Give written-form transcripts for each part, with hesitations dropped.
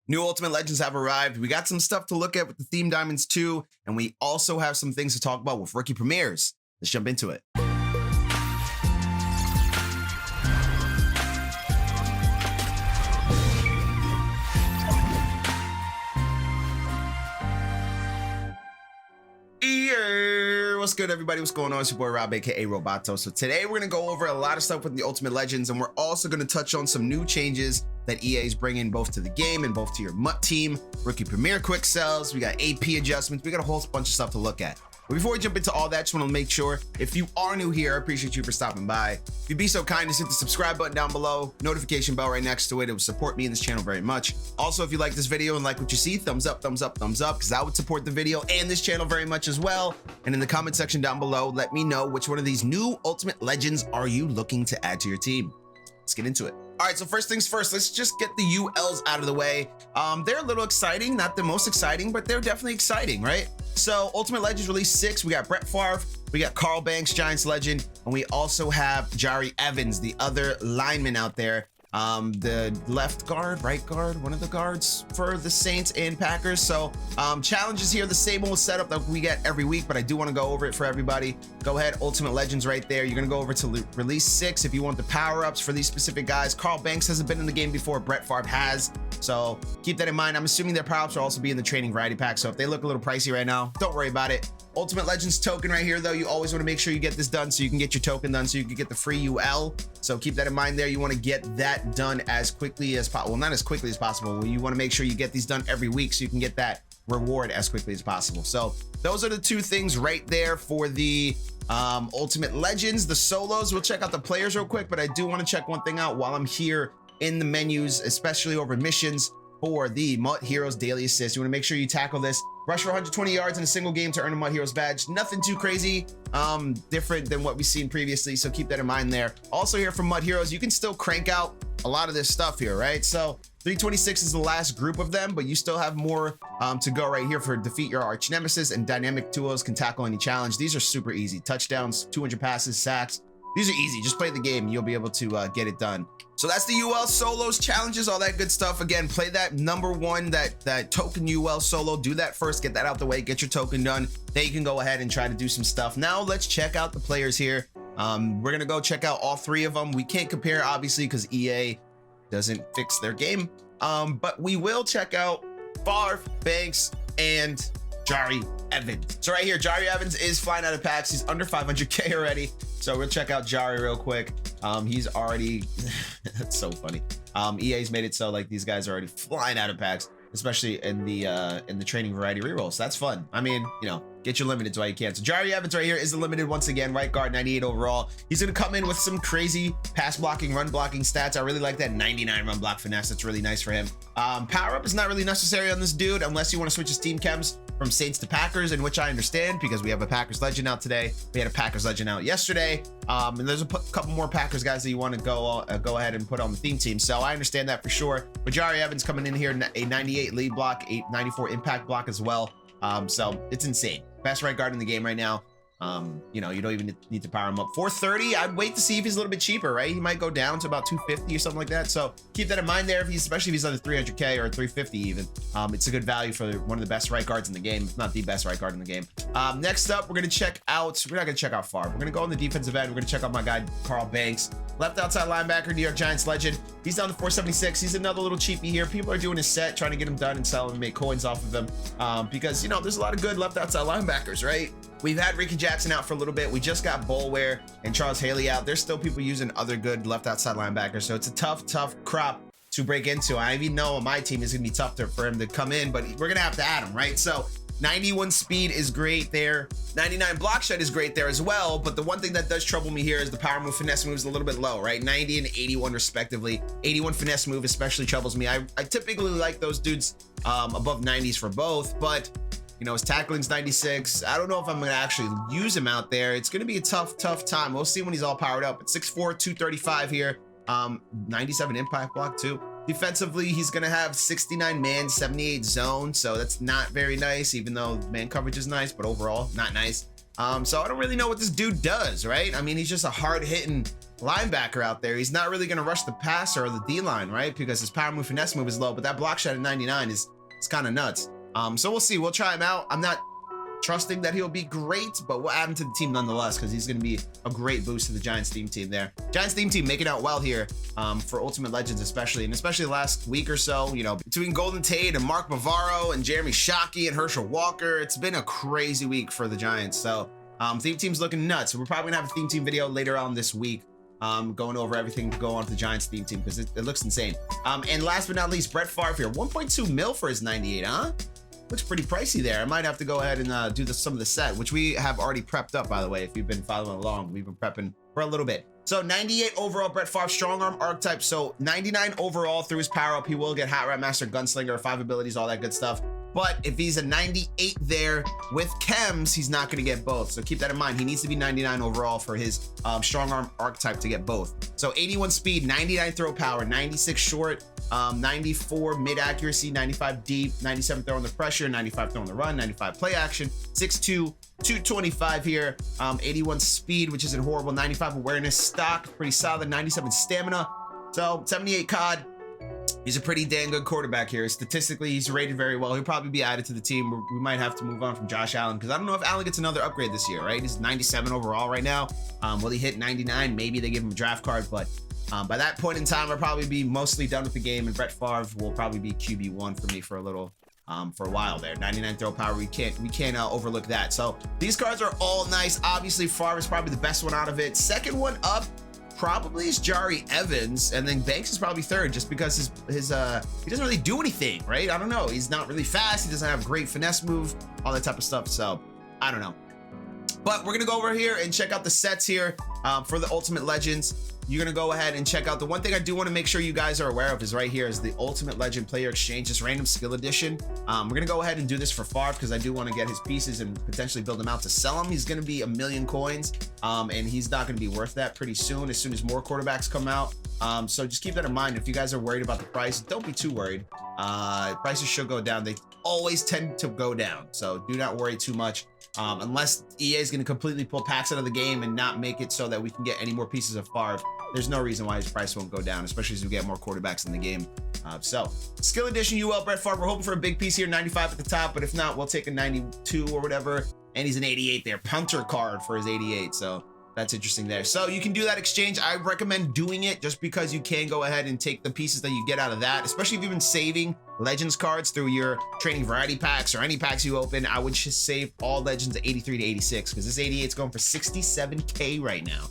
New Ultimate Legends have arrived. We got some stuff to look at with the theme diamonds too, and we also have some things to talk about with rookie premieres. Let's jump into it. What's good, everybody? What's going on? It's your boy Rob, aka Roboto. So today we're gonna go over a lot of stuff with the Ultimate Legends, and we're also gonna touch on some new changes that EA is bringing both to the game and both to your MUT team, rookie premiere quick sells. We got AP adjustments. We got a whole bunch of stuff to look at. But before we jump into all that, just want to make sure, if you are new here, I appreciate you for stopping by. If you'd be so kind, just hit the subscribe button down below, notification bell right next to it. It would support me in this channel very much. Also, if you like this video and like what you see, thumbs up, thumbs up, thumbs up, because that would support the video and this channel very much as well. And in the comment section down below, let me know which one of these new Ultimate Legends are you looking to add to your team. Let's get into it. All right, so first things first, let's just get the ULs out of the way. They're a little exciting, not the most exciting, but they're definitely exciting, right? So Ultimate Legends released 6. We got Brett Favre, we got Carl Banks, Giants legend, and we also have Jahri Evans, the other lineman out there. The left guard, right guard, one of the guards for the Saints and Packers. So challenges here, the same old setup that we get every week, but I do want to go over it for everybody. Go ahead, Ultimate Legends right there. You're going to go over to release 6 if you want the power-ups for these specific guys. Carl Banks hasn't been in the game before, Brett Favre has. So keep that in mind. I'm assuming their power-ups will also be in the training variety pack. So if they look a little pricey right now, don't worry about it. Ultimate Legends token right here, though, you always want to make sure you get this done so you can get your token done so you can get the free UL. So keep that in mind there. You want to get that done as quickly as possible. Well, not as quickly as possible. You want to make sure you get these done every week so you can get that reward as quickly as possible. So those are the two things right there for the Ultimate Legends. The solos, we'll check out the players real quick, but I do want to check one thing out while I'm here in the menus, especially over missions. For the MUT Heroes Daily Assist, you want to make sure you tackle this. Rush for 120 yards in a single game to earn a MUT Heroes badge. Nothing too crazy, different than what we've seen previously, so keep that in mind there. Also here from MUT Heroes, you can still crank out a lot of this stuff here, right? So 326 is the last group of them, but you still have more to go right here for defeat your arch nemesis, and dynamic duos can tackle any challenge. These are super easy. Touchdowns, 200 passes, sacks. These are easy. Just play the game. You'll be able to get it done. So that's the UL solos, challenges, all that good stuff. Again, play that number one, that token UL solo. Do that first. Get that out the way. Get your token done. Then you can go ahead and try to do some stuff. Now let's check out the players here. We're going to go check out all 3 of them. We can't compare, obviously, because EA doesn't fix their game. But we will check out Favre, Banks, and Jahri Evans. So right here, Jahri Evans is flying out of packs. He's under 500K already. So we'll check out Jahri real quick. He's already, that's so funny. EA's made it so like these guys are already flying out of packs, especially in the training variety rerolls. That's fun. I mean, you know, get your limiteds while you can. So Jahri Evans right here is the limited once again, right guard, 98 overall. He's gonna come in with some crazy pass blocking, run blocking stats. I really like that 99 run block finesse. That's really nice for him. Power up is not really necessary on this dude unless you want to switch his team chems from Saints to Packers, in which I understand because we have a Packers legend out today. We had a Packers legend out yesterday. And there's a couple more Packers guys that you want to go ahead and put on the theme team. So I understand that for sure. But Jahri Evans coming in here, a 98 lead block, 94 impact block as well. So it's insane. Best right guard in the game right now. You know, you don't even need to power him up. 430, I'd wait to see if he's a little bit cheaper, right? He might go down to about 250 or something like that. So keep that in mind there, especially if he's under 300K or 350 even. It's a good value for one of the best right guards in the game, if not the best right guard in the game. Next up, we're going to check out, we're not going to check out Favre. We're going to go on the defensive end. We're going to check out my guy, Carl Banks. Left outside linebacker, New York Giants legend. He's down to 476. He's another little cheapie here. People are doing his set, trying to get him done and sell him and make coins off of him. Because, you know, there's a lot of good left outside linebackers, right? We've had Ricky Jackson out for a little bit. We just got Bolware and Charles Haley out. There's still people using other good left outside linebackers. So it's a tough crop to break into. I even know on my team is going to be tough for him to come in, but we're going to have to add him, right? So 91 speed is great there. 99 block shed is great there as well. But the one thing that does trouble me here is the power move finesse move is a little bit low, right? 90 and 81 respectively. 81 finesse move especially troubles me. I typically like those dudes above 90s for both, but you know, his tackling's 96. I don't know if I'm going to actually use him out there. It's going to be a tough time. We'll see when he's all powered up. At 6'4", 235 here. 97 impact block too. Defensively, he's going to have 69 man, 78 zone. So that's not very nice, even though man coverage is nice, but overall not nice. So I don't really know what this dude does, right? I mean, he's just a hard hitting linebacker out there. He's not really going to rush the passer or the D-line, right? Because his power move, finesse move is low, but that block shot at 99 is kind of nuts. So we'll see. We'll try him out. I'm not trusting that he'll be great, but we'll add him to the team nonetheless because he's going to be a great boost to the Giants theme team there. Giants theme team making out well here for Ultimate Legends especially, and especially the last week or so, you know, between Golden Tate and Mark Bavaro and Jeremy Shockey and Herschel Walker, it's been a crazy week for the Giants. So theme team's looking nuts. We're probably gonna have a theme team video later on this week, going over everything to go on to the Giants theme team because it looks insane. And last but not least, Brett Favre here, 1.2 mil for his 98, huh? Looks pretty pricey there. I might have to go ahead and do some of the set, which we have already prepped up, by the way. If you've been following along, we've been prepping for a little bit. So 98 overall Brett Favre, strong arm archetype. So 99 overall through his power up. He will get Hot Rod Master, Gunslinger, 5 abilities, all that good stuff. But if he's a 98 there with chems, he's not going to get both. So keep that in mind. He needs to be 99 overall for his strong arm archetype to get both. So 81 speed, 99 throw power, 96 short, 94 mid accuracy, 95 deep, 97 throw under pressure, 95 throw on the run, 95 play action, 6'2", 225 here, 81 speed, which isn't horrible, 95 awareness, stock, pretty solid, 97 stamina. So 78 COD. He's a pretty dang good quarterback here. Statistically, he's rated very well. He'll probably be added to the team. We might have to move on from Josh Allen because I don't know if Allen gets another upgrade this year, right? He's 97 overall right now. Will he hit 99? Maybe they give him a draft card, but by that point in time, I'll probably be mostly done with the game, and Brett Favre will probably be QB1 for me for a while there. 99 throw power, we can't overlook that. So these cards are all nice. Obviously, Favre is probably the best one out of it. Second one up probably is Jahri Evans, and then Banks is probably third just because he doesn't really do anything, right? I don't know. He's not really fast. He doesn't have great finesse move, all that type of stuff. So I don't know. But we're gonna go over here and check out the sets here for the Ultimate Legends. You're gonna go ahead and check out the one thing I do want to make sure you guys are aware of is right here is the Ultimate Legend Player Exchange, this random skill edition. We're gonna go ahead and do this for Favre because I do want to get his pieces and potentially build him out to sell him. He's gonna be 1,000,000 coins, and he's not gonna be worth that pretty soon as more quarterbacks come out. So just keep that in mind. If you guys are worried about the price, don't be too worried. Prices should go down. They always tend to go down, so do not worry too much. Unless EA is going to completely pull packs out of the game and not make it so that we can get any more pieces of Favre, there's no reason why his price won't go down, especially as we get more quarterbacks in the game. So skill edition UL Brett Favre, we're hoping for a big piece here, 95 at the top, but if not, we'll take a 92 or whatever, and he's an 88 there, punter card for his 88, so that's interesting there. So you can do that exchange. I recommend doing it just because you can go ahead and take the pieces that you get out of that, especially if you've been saving Legends cards through your training variety packs or any packs you open. I would just save all Legends at 83 to 86 because this 88 is going for 67K right now.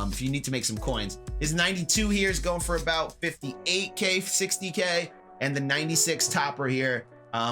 If you need to make some coins. His 92 here is going for about 58K, 60K, and the 96 topper here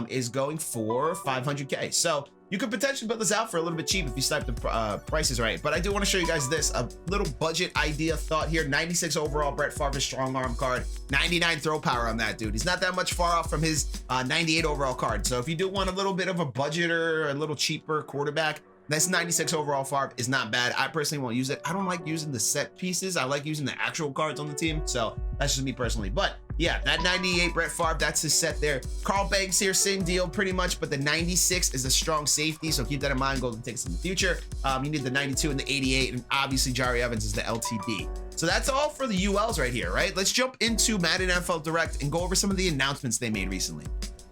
is going for 500K. So you could potentially build this out for a little bit cheap if you snipe the prices right. But I do want to show you guys this, a little budget idea thought here. 96 overall Brett Favre strong arm card, 99 throw power on that dude. He's not that much far off from his 98 overall card. So if you do want a little bit of a budget or a little cheaper quarterback, this 96 overall Favre is not bad. I personally won't use it. I don't like using the set pieces. I like using the actual cards on the team. So that's just me personally. But yeah, that 98 Brett Favre, that's his set there. Carl Banks here, same deal pretty much, but the 96 is a strong safety. So keep that in mind, golden tickets in the future. You need the 92 and the 88, and obviously Jahri Evans is the LTD. So that's all for the ULs right here, right? Let's jump into Madden NFL Direct and go over some of the announcements they made recently.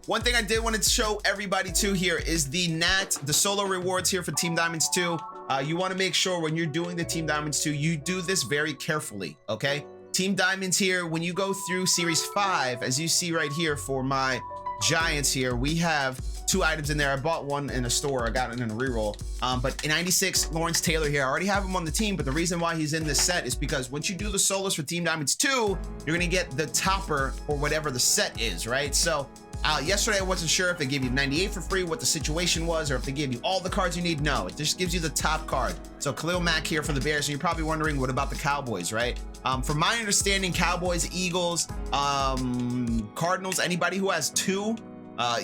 One thing I did want to show everybody too here is the solo rewards here for Team Diamonds 2. You want to make sure when you're doing the Team Diamonds 2, you do this very carefully, okay? Team Diamonds here, when you go through Series 5, as you see right here for my Giants here, we have 2 items in there. I bought one in a store. I got it in a reroll. But in 96, Lawrence Taylor here, I already have him on the team, but the reason why he's in this set is because once you do the solos for Team Diamonds 2, you're going to get the topper or whatever the set is, right? So yesterday, I wasn't sure if they gave you 98 for free, what the situation was, or if they gave you all the cards you need. No, it just gives you the top card. So Khalil Mack here for the Bears, and you're probably wondering, what about the Cowboys, right? From my understanding, Cowboys, Eagles, Cardinals, anybody who has 2,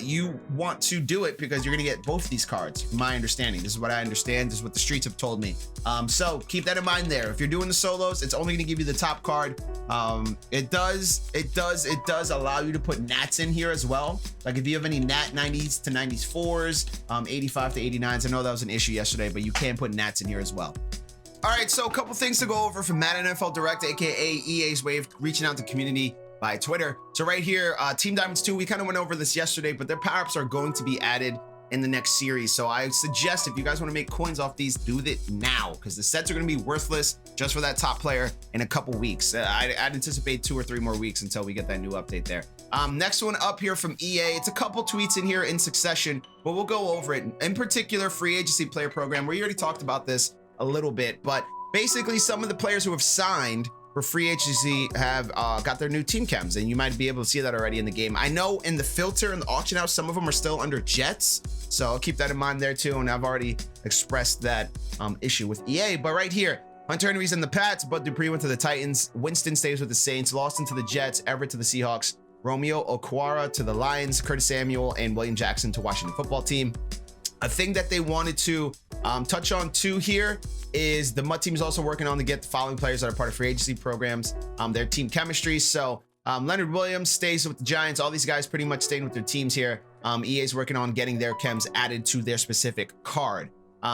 you want to do it because you're going to get both these cards, from my understanding. This is what I understand. This is what the streets have told me. So keep that in mind there. If you're doing the solos, it's only going to give you the top card. It does allow you to put nats in here as well. Like if you have any nat 90s to 94s, 85 to 89s. I know that was an issue yesterday, but you can put nats in here as well. All right, so a couple things to go over from Madden NFL Direct, aka EA's way of reaching out to the community by Twitter. So right here, Team Diamonds 2, we kind of went over this yesterday, but their power-ups are going to be added in the next series. So I suggest if you guys want to make coins off these, do it now, because the sets are going to be worthless just for that top player in a couple weeks. I'd anticipate 2 or 3 more weeks until we get that new update there. Next one up here from EA, it's a couple tweets in here in succession, but we'll go over it. In particular, free agency player program, we already talked about this a little bit, but basically some of the players who have signed for free agency have got their new team chems, and you might be able to see that already in the game. I know in the filter and the auction house, some of them are still under Jets, so I'll keep that in mind there too. And I've already expressed that issue with EA. But right here, Hunter Henry's in the Pats, Bud Dupree went to the Titans, Winston stays with the Saints, Lawson to the Jets, Everett to the Seahawks, Romeo Okwara to the Lions, Curtis Samuel and William Jackson to Washington Football Team. A thing that they wanted to touch on too here is the MUT team is also working on to get the following players that are part of free agency programs, their team chemistry. So Leonard Williams stays with the Giants. All these guys pretty much staying with their teams here. EA is working on getting their chems added to their specific card.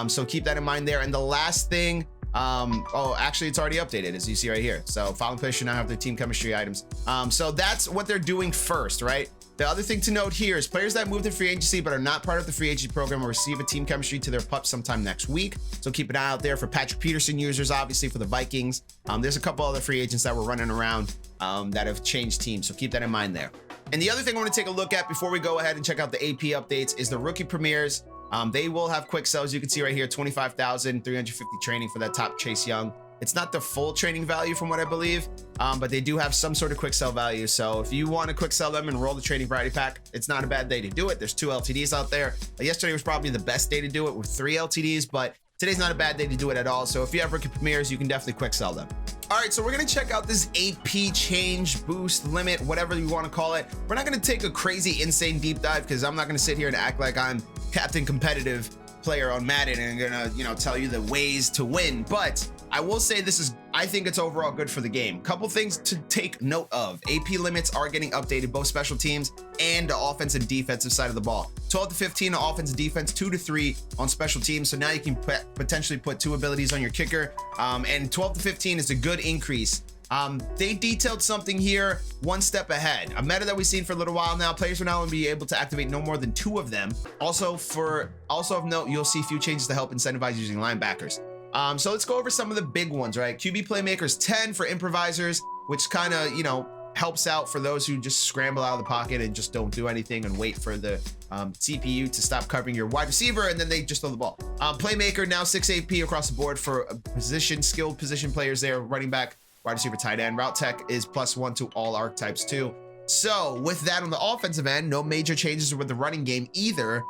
So keep that in mind there. And the last thing, oh, actually it's already updated as you see right here. So following players should now have their team chemistry items. So that's what they're doing first, right? The other thing to note here is players that move to free agency but are not part of the free agency program will receive a team chemistry to their pups sometime next week. So keep an eye out there for Patrick Peterson users, obviously for the Vikings. There's a couple other free agents that were running around that have changed teams. So keep that in mind there. And the other thing I want to take a look at before we go ahead and check out the AP updates is the rookie premieres. They will have quick sells. You can see right here, 25,350 training for that top Chase Young. It's not the full training value from what I believe, but they do have some sort of quick sell value. So if you want to quick sell them and roll the training variety pack, it's not a bad day to do it. There's 2 LTDs out there. Yesterday was probably the best day to do it with 3 LTDs, but today's not a bad day to do it at all. So if you have rookie premieres, you can definitely quick sell them. All right, so we're gonna check out this AP change, boost, limit, whatever you want to call it. We're not gonna take a crazy, insane deep dive because I'm not gonna sit here and act like I'm Captain Competitive player on Madden and gonna, you know, tell you the ways to win. But I will say this is, I think it's overall good for the game. Couple things to take note of. AP limits are getting updated, both special teams and the offense and defensive side of the ball. 12 to 15 on offense and defense, 2 to 3 on special teams. So now you can potentially put 2 abilities on your kicker. And 12 to 15 is a good increase. They detailed something here 1 step ahead. A meta that we've seen for a little while now. Players will now be able to activate no more than 2 of them. Also of note, you'll see few changes to help incentivize using linebackers. So let's go over some of the big ones, right? QB playmakers 10 for improvisers, which kind of, you know, helps out for those who just scramble out of the pocket and just don't do anything and wait for the CPU to stop covering your wide receiver and then they just throw the ball. Playmaker now 6 AP across the board for skilled position players there, running back, wide receiver, tight end. Route tech is +1 to all archetypes too. So with that on the offensive end, no major changes with the running game either.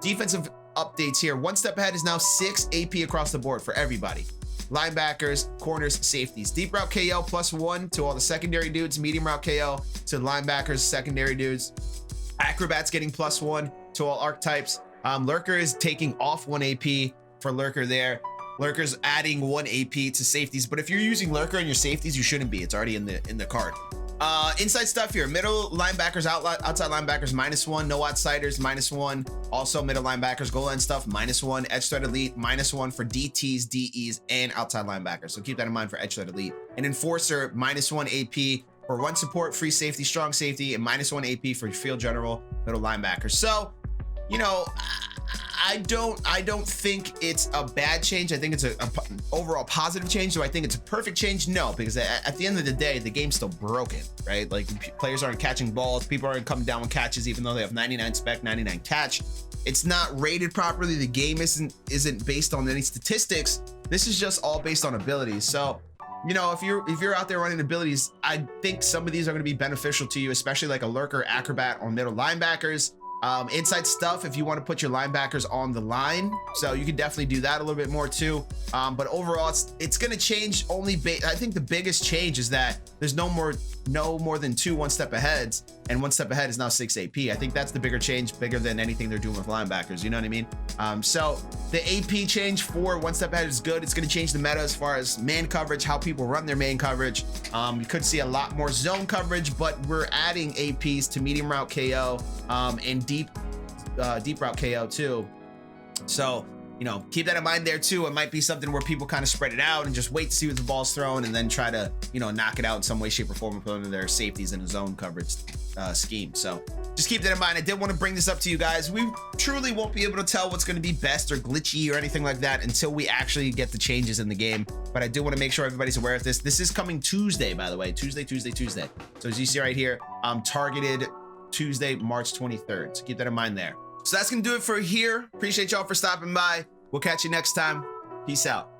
Defensive updates here. 1 step ahead is now 6 AP across the board for everybody. Linebackers, corners, safeties. Deep route KO +1 to all the secondary dudes. Medium route KO to linebackers, secondary dudes. Acrobats getting +1 to all archetypes. Lurker is taking off 1 AP for Lurker there. Lurker's adding 1 AP to safeties, but if you're using Lurker in your safeties, you shouldn't be. It's already in the card. Inside stuff here. Middle linebackers, outside linebackers -1. No outsiders -1. Also middle linebackers, goal line stuff -1. Edge threat elite -1 for DTs, DEs, and outside linebackers. So keep that in mind for edge threat elite. And enforcer -1 AP for run support, free safety, strong safety, and -1 AP for field general middle linebackers. So, you know, I don't think it's a bad change. I think it's an overall positive change. Do I think it's a perfect change? No, because at the end of the day, the game's still broken, right? Like players aren't catching balls. People aren't coming down with catches, even though they have 99 spec, 99 catch. It's not rated properly. The game isn't based on any statistics. This is just all based on abilities. So, you know, if you're out there running abilities, I think some of these are going to be beneficial to you, especially like a lurker, acrobat, on middle linebackers. Inside stuff if you want to put your linebackers on the line, so you can definitely do that a little bit more too. But overall it's going to change only I think the biggest change is that there's no more than 2 1 step aheads, and 1 step ahead is now 6 AP. I think that's the bigger change, bigger than anything they're doing with linebackers, you know what I mean? So the AP change for 1 step ahead is good. It's going to change the meta as far as man coverage, how people run their man coverage. You could see a lot more zone coverage, but we're adding APs to medium route KO and deep route KO too. So you know, keep that in mind there too. It might be something where people kind of spread it out and just wait to see what the ball's thrown and then try to, you know, knock it out in some way, shape, or form and put under their safeties in a zone coverage scheme. So just keep that in mind. I did want to bring this up to you guys. We truly won't be able to tell what's going to be best or glitchy or anything like that until we actually get the changes in the game. But I do want to make sure everybody's aware of this. This is coming Tuesday, by the way, Tuesday. So as you see right here, targeted Tuesday, March 23rd. So keep that in mind there. So that's gonna do it for here. Appreciate y'all for stopping by. We'll catch you next time. Peace out.